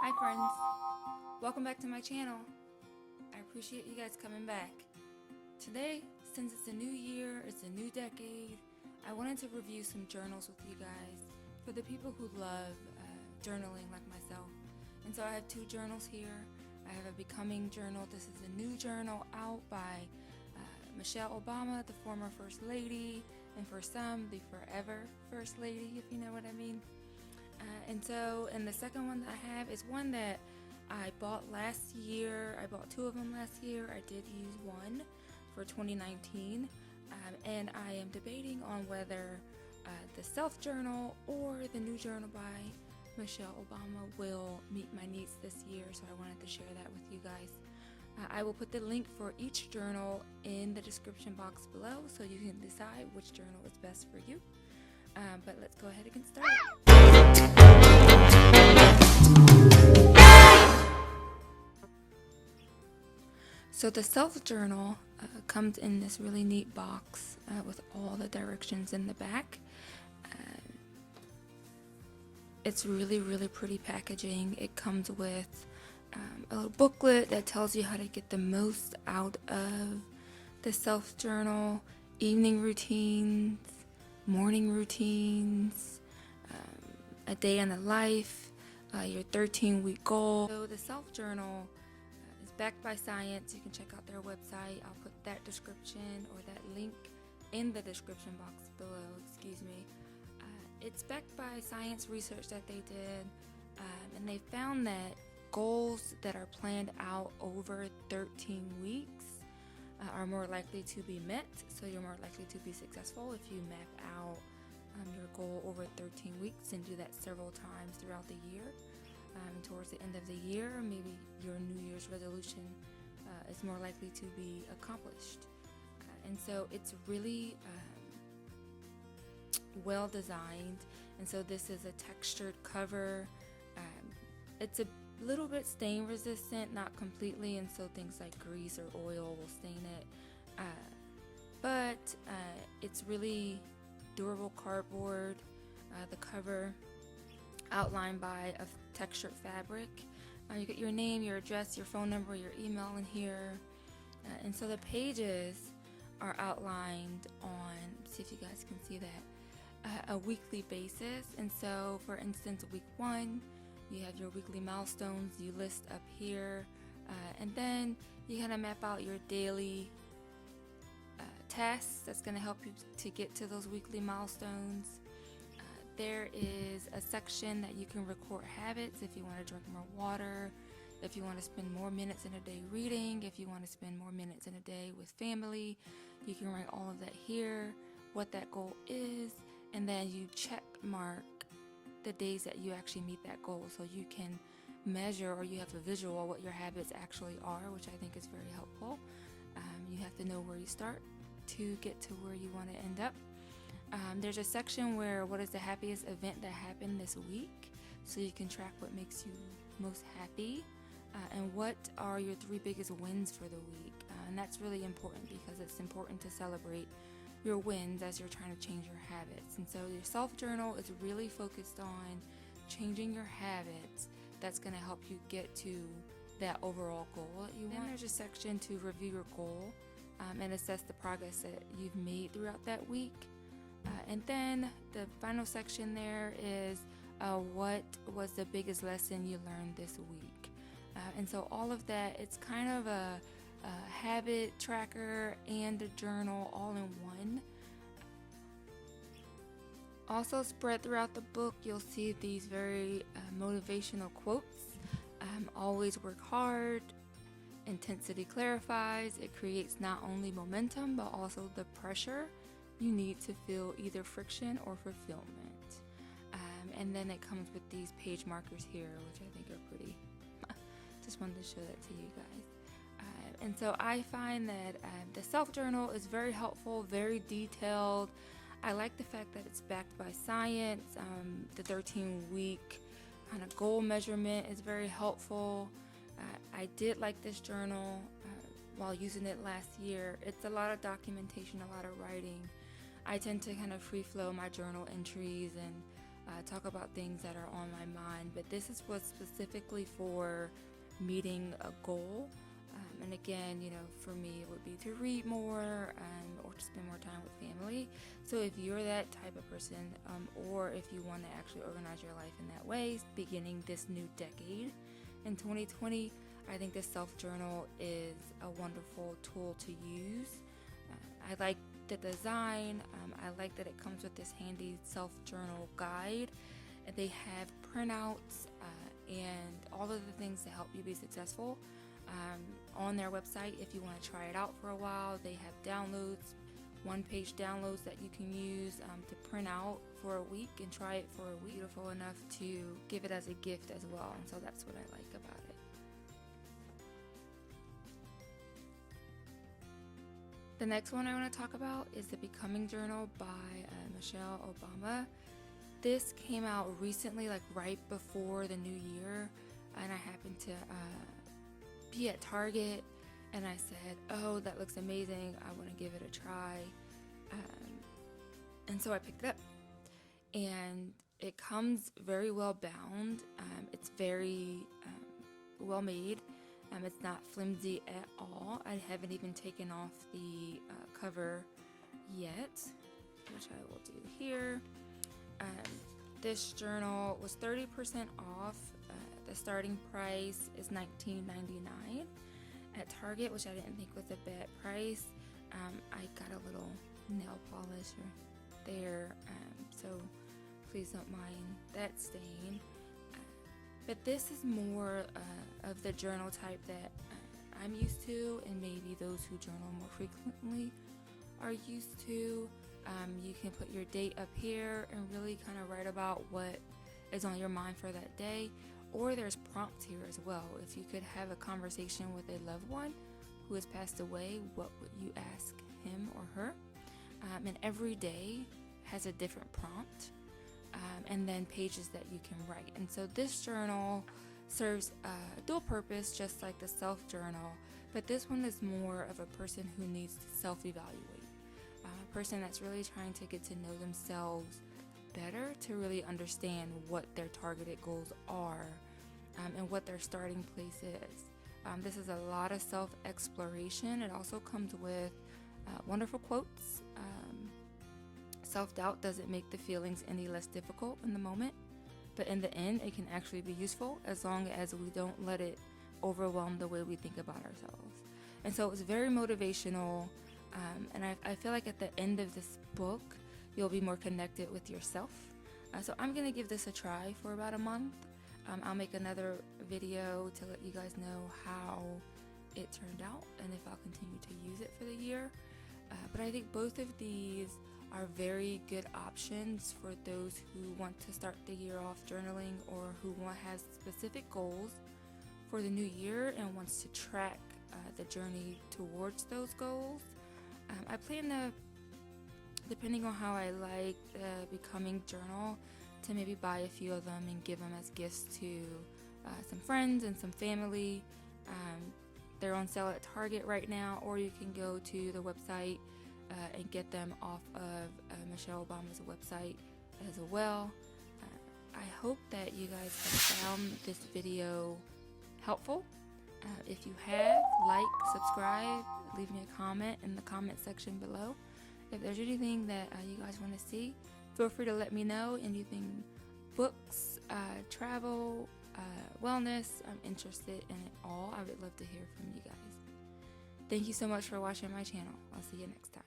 Hi friends, welcome back to my channel. I appreciate you guys coming back. Today, since it's a new year, it's a new decade, I wanted to review some journals with you guys for the people who love journaling like myself. And so I have two journals here. I have a Becoming journal. This is a new journal out by Michelle Obama, the former First Lady, and for some, the forever First Lady, if you know what I mean. And the second one that I have is one that I bought last year. I bought two of them last year. I did use one for 2019, and I am debating on whether the self journal or the new journal by Michelle Obama will meet my needs this year, so I wanted to share that with you guys. I will put the link for each journal in the description box below so you can decide which journal is best for you. But let's go ahead and get started. So the self journal comes in this really neat box with all the directions in the back. It's really pretty packaging. It comes with a little booklet that tells you how to get the most out of the self journal, evening routines, morning routines, a day in the life, your 13-week goal. So the self journal is backed by science. You can check out their website. I'll put that description or that link in the description box below, excuse me. It's backed by science research that they did, and they found that goals that are planned out over 13 weeks are more likely to be met, so you're more likely to be successful if you map out your goal over 13 weeks and do that several times throughout the year. Towards the end of the year, maybe your New Year's resolution is more likely to be accomplished. And so it's really well designed, and so this is a textured cover. It's a little bit stain resistant, not completely, and so things like grease or oil will stain it, but it's really durable cardboard. The cover outlined by a textured fabric. You get your name, your address, your phone number, your email in here, and so the pages are outlined on, see if you guys can see that, a weekly basis. And so for instance, week 1, you have your weekly milestones you list up here, and then you kind of map out your daily tasks that's going to help you to get to those weekly milestones. There is a section that you can record habits if you want to drink more water, if you want to spend more minutes in a day reading, if you want to spend more minutes in a day with family. You can write all of that here, what that goal is, and then you check mark the days that you actually meet that goal, so you can measure, or you have a visual of what your habits actually are, which I think is very helpful. You have to know where you start to get to where you want to end up. There's a section where what is the happiest event that happened this week, so you can track what makes you most happy, and what are your 3 biggest wins for the week. And that's really important because it's important to celebrate your wins as you're trying to change your habits. And so your self journal is really focused on changing your habits. That's going to help you get to that overall goal that you want. Then there's a section to review your goal and assess the progress that you've made throughout that week. And then the final section there is what was the biggest lesson you learned this week. And so all of that, it's kind of a habit tracker and a journal all in one. Also spread throughout the book, you'll see these very motivational quotes. Always work hard. Intensity clarifies. It creates not only momentum but also the pressure you need to feel either friction or fulfillment. And then it comes with these page markers here, which I think are pretty. Just wanted to show that to you guys. And so I find that the self-journal is very helpful, very detailed. I like the fact that it's backed by science. The 13-week kind of goal measurement is very helpful. I did like this journal while using it last year. It's a lot of documentation, a lot of writing. I tend to kind of free flow my journal entries, and talk about things that are on my mind, but this was specifically for meeting a goal. And again, for me, it would be to read more or to spend more time with family. So if you're that type of person, or if you want to actually organize your life in that way, beginning this new decade in 2020, I think this self-journal is a wonderful tool to use. I like the design. I like that it comes with this handy self-journal guide. They have printouts and all of the things to help you be successful. On their website, if you want to try it out for a while, they have downloads, one-page downloads that you can use to print out for a week and try it for a week. Beautiful enough to give it as a gift as well, and so that's what I like about it. The next one I want to talk about is the Becoming Journal by Michelle Obama. This came out recently, like right before the new year, and I happened to be at Target, and I said, oh, that looks amazing, I want to give it a try. And so I picked it up, and it comes very well bound. It's very well made. It's not flimsy at all. I haven't even taken off the cover yet, which I will do here. This journal was 30% off. The starting price is $19.99 at Target, which I didn't think was a bad price. I got a little nail polisher there, so please don't mind that stain. But this is more of the journal type that I'm used to, and maybe those who journal more frequently are used to. You can put your date up here and really kind of write about what is on your mind for that day. Or there's prompts here as well. If you could have a conversation with a loved one who has passed away, what would you ask him or her? And every day has a different prompt, and then pages that you can write. And so this journal serves a dual purpose, just like the self-journal, but this one is more of a person who needs to self-evaluate, a person that's really trying to get to know themselves better, to really understand what their targeted goals are, and what their starting place is. This is a lot of self-exploration. It also comes with wonderful quotes. Self-doubt doesn't make the feelings any less difficult in the moment, but in the end, it can actually be useful as long as we don't let it overwhelm the way we think about ourselves. And so it's very motivational, and I feel like at the end of this book, you'll be more connected with yourself. So I'm going to give this a try for about a month. I'll make another video to let you guys know how it turned out and if I'll continue to use it for the year. But I think both of these are very good options for those who want to start the year off journaling, or who has specific goals for the new year and wants to track the journey towards those goals. I plan to, depending on how I like the Becoming Journal, to maybe buy a few of them and give them as gifts to some friends and some family. They're on sale at Target right now, or you can go to the website and get them off of Michelle Obama's website as well. I hope that you guys have found this video helpful. If you have, like, subscribe, leave me a comment in the comment section below. If there's anything that you guys want to see, feel free to let me know. Anything books, travel, wellness, I'm interested in it all. I would love to hear from you guys. Thank you so much for watching my channel. I'll see you next time.